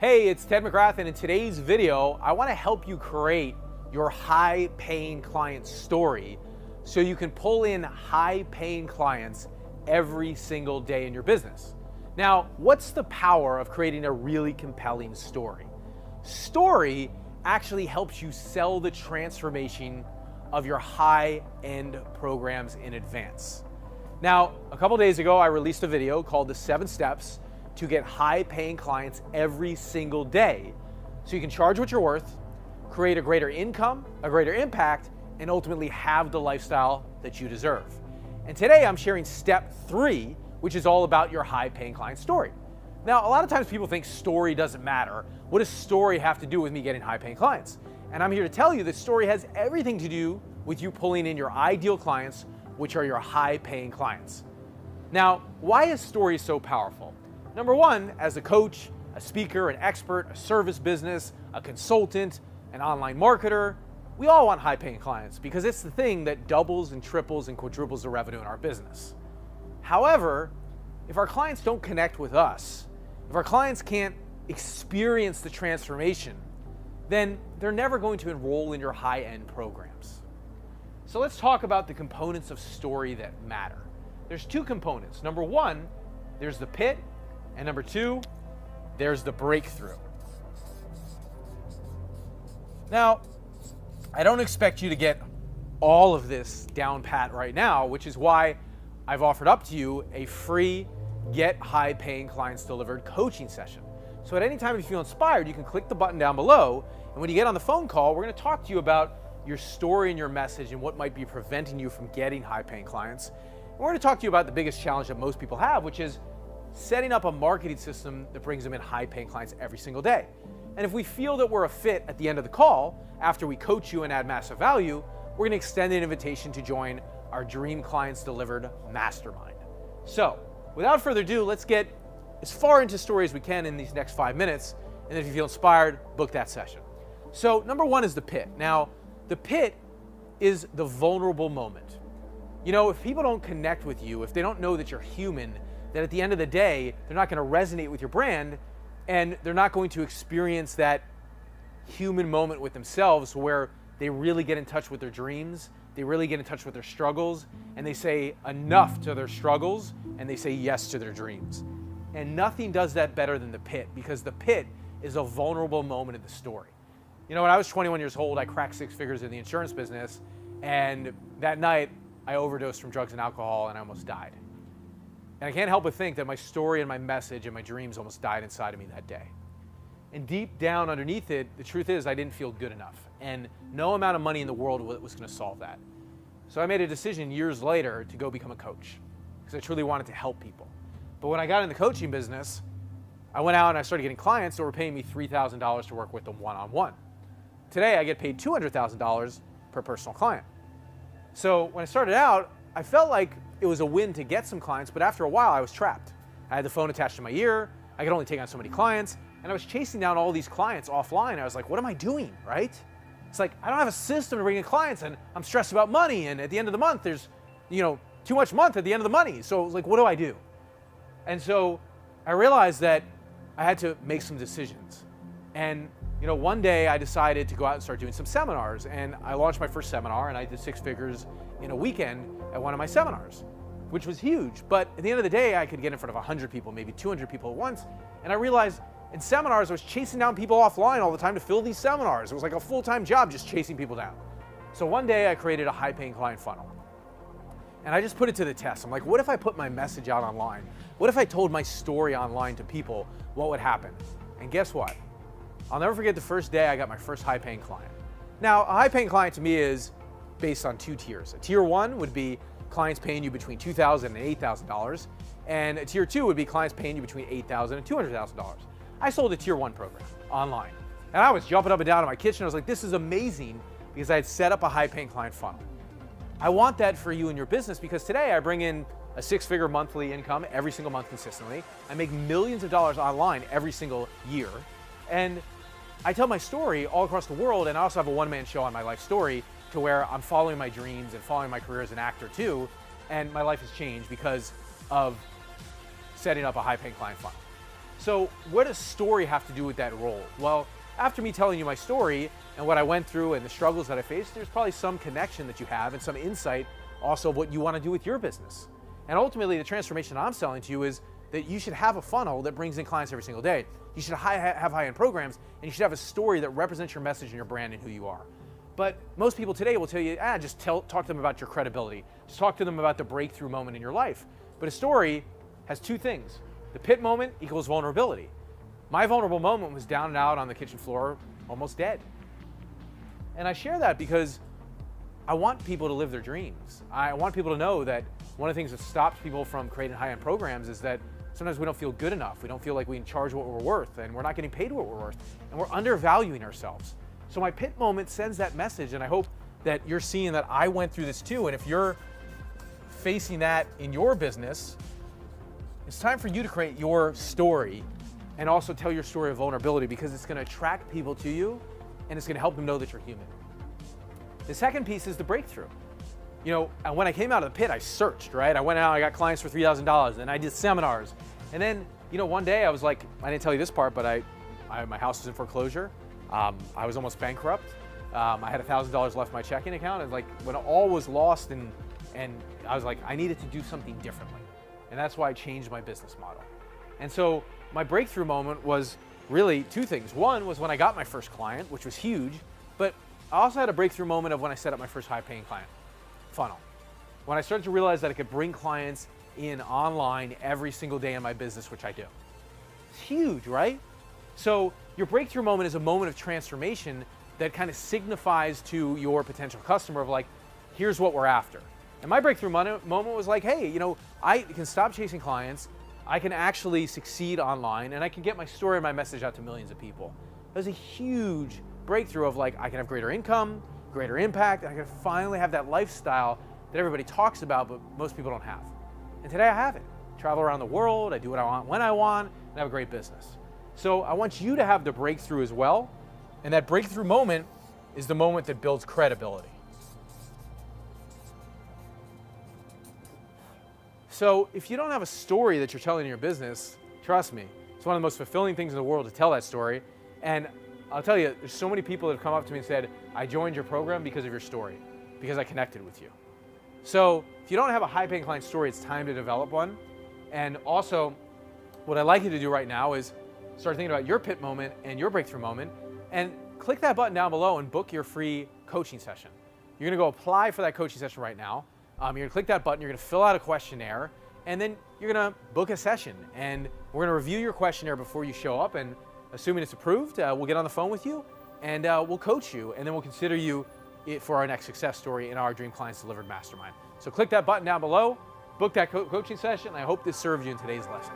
Hey, it's Ted McGrath, and in today's video, I want to help you create your high-paying client story so you can pull in high-paying clients every single day in your business. Now, what's the power of creating a really compelling story? Story actually helps you sell the transformation of your high-end programs in advance. Now, a couple days ago, I released a video called The 7 Steps to Get High-Paying Clients Every Single Day, so you can charge what you're worth, create a greater income, a greater impact, and ultimately have the lifestyle that you deserve. And today I'm sharing step 3, which is all about your high-paying client story. Now, a lot of times people think story doesn't matter. What does story have to do with me getting high-paying clients? And I'm here to tell you that story has everything to do with you pulling in your ideal clients, which are your high-paying clients. Now, why is story so powerful? Number one, as a coach, a speaker, an expert, a service business, a consultant, an online marketer, we all want high-paying clients because it's the thing that doubles and triples and quadruples the revenue in our business. However, if our clients don't connect with us, if our clients can't experience the transformation, then they're never going to enroll in your high-end programs. So let's talk about the components of story that matter. There's 2 components. Number one, there's the pit, and number 2, there's the breakthrough. Now, I don't expect you to get all of this down pat right now, which is why I've offered up to you a free Get High-Paying Clients Delivered coaching session. So at any time if you feel inspired, you can click the button down below, and when you get on the phone call, we're going to talk to you about your story and your message and what might be preventing you from getting high-paying clients. And we're going to talk to you about the biggest challenge that most people have, which is setting up a marketing system that brings them in high-paying clients every single day. And if we feel that we're a fit at the end of the call, after we coach you and add massive value, we're going to extend an invitation to join our Dream Clients Delivered Mastermind. So, without further ado, let's get as far into story as we can in these next 5 minutes, and if you feel inspired, book that session. So, number one is the pit. Now, the pit is the vulnerable moment. You know, if people don't connect with you, if they don't know that you're human, that at the end of the day, they're not going to resonate with your brand, and they're not going to experience that human moment with themselves where they really get in touch with their dreams, they really get in touch with their struggles, and they say enough to their struggles, and they say yes to their dreams. And nothing does that better than the pit, because the pit is a vulnerable moment in the story. You know, when I was 21 years old, I cracked 6 figures in the insurance business, and that night, I overdosed from drugs and alcohol, and I almost died. And I can't help but think that my story and my message and my dreams almost died inside of me that day. And deep down underneath it, the truth is I didn't feel good enough. And no amount of money in the world was going to solve that. So I made a decision years later to go become a coach because I truly wanted to help people. But when I got in the coaching business, I went out and I started getting clients that were paying me $3,000 to work with them one-on-one. Today, I get paid $200,000 per personal client. So when I started out, I felt like it was a win to get some clients, but after a while I was trapped. I had the phone attached to my ear, I could only take on so many clients, and I was chasing down all these clients offline. I was like, what am I doing, right? It's like, I don't have a system to bring in clients, and I'm stressed about money, and at the end of the month, there's, too much month at the end of the money. So like, what do I do? And so I realized that I had to make some decisions. And one day I decided to go out and start doing some seminars, and I launched my first seminar, and I did 6 figures in a weekend at one of my seminars, which was huge. But at the end of the day, I could get in front of 100 people, maybe 200 people at once. And I realized in seminars, I was chasing down people offline all the time to fill these seminars. It was like a full-time job just chasing people down. So one day I created a high-paying client funnel. And I just put it to the test. I'm like, what if I put my message out online? What if I told my story online to people? What would happen? And guess what? I'll never forget the first day I got my first high-paying client. Now, a high-paying client to me is based on 2 tiers. A tier 1 would be clients paying you between $2,000 and $8,000, and a tier 2 would be clients paying you between $8,000 and $200,000. I sold a tier 1 program online, and I was jumping up and down in my kitchen. I was like, this is amazing, because I had set up a high-paying client funnel. I want that for you in your business, because today I bring in a 6-figure monthly income every single month consistently. I make millions of dollars online every single year, and I tell my story all across the world, and I also have a one-man show on My Life Story to where I'm following my dreams and following my career as an actor too, and my life has changed because of setting up a high-paying client funnel. So what does story have to do with that role? Well, after me telling you my story and what I went through and the struggles that I faced, there's probably some connection that you have and some insight also of what you want to do with your business. And ultimately, the transformation I'm selling to you is that you should have a funnel that brings in clients every single day. You should have high-end programs, and you should have a story that represents your message and your brand and who you are. But most people today will tell you, just talk to them about your credibility. Just talk to them about the breakthrough moment in your life. But a story has two things. The pit moment equals vulnerability. My vulnerable moment was down and out on the kitchen floor, almost dead. And I share that because I want people to live their dreams. I want people to know that one of the things that stops people from creating high-end programs is that sometimes we don't feel good enough. We don't feel like we can charge what we're worth, and we're not getting paid what we're worth, and we're undervaluing ourselves. So my pit moment sends that message, and I hope that you're seeing that I went through this too. And if you're facing that in your business, it's time for you to create your story and also tell your story of vulnerability, because it's going to attract people to you and it's going to help them know that you're human. The second piece is the breakthrough. You know, and when I came out of the pit, I searched, right? I went out, I got clients for $3,000, and I did seminars. And then, you know, one day I was like, I didn't tell you this part, but my house was in foreclosure. I was almost bankrupt. I had $1,000 left in my checking account. And like when all was lost, and I was like, I needed to do something differently. And that's why I changed my business model. And so my breakthrough moment was really two things. One was when I got my first client, which was huge, but I also had a breakthrough moment of when I set up my first high-paying client funnel. When I started to realize that I could bring clients in online every single day in my business, which I do. It's huge, right? So your breakthrough moment is a moment of transformation that kind of signifies to your potential customer of like, here's what we're after. And my breakthrough moment was like, hey, you know, I can stop chasing clients, I can actually succeed online, and I can get my story and my message out to millions of people. That was a huge breakthrough of like, I can have greater income, greater impact, and I can finally have that lifestyle that everybody talks about, but most people don't have. And today I have it. I travel around the world, I do what I want when I want, and I have a great business. So I want you to have the breakthrough as well, and that breakthrough moment is the moment that builds credibility. So if you don't have a story that you're telling in your business, trust me, it's one of the most fulfilling things in the world to tell that story. And I'll tell you, there's so many people that have come up to me and said, I joined your program because of your story, because I connected with you. So if you don't have a high-paying client story, it's time to develop one. And also, what I'd like you to do right now is start thinking about your pit moment and your breakthrough moment, and click that button down below and book your free coaching session. You're gonna go apply for that coaching session right now. You're gonna click that button, you're gonna fill out a questionnaire, and then you're gonna book a session. And we're gonna review your questionnaire before you show up, and assuming it's approved, we'll get on the phone with you, and we'll coach you, and then we'll consider you for our next success story in our Dream Clients Delivered Mastermind. So click that button down below, book that coaching session, and I hope this served you in today's lesson.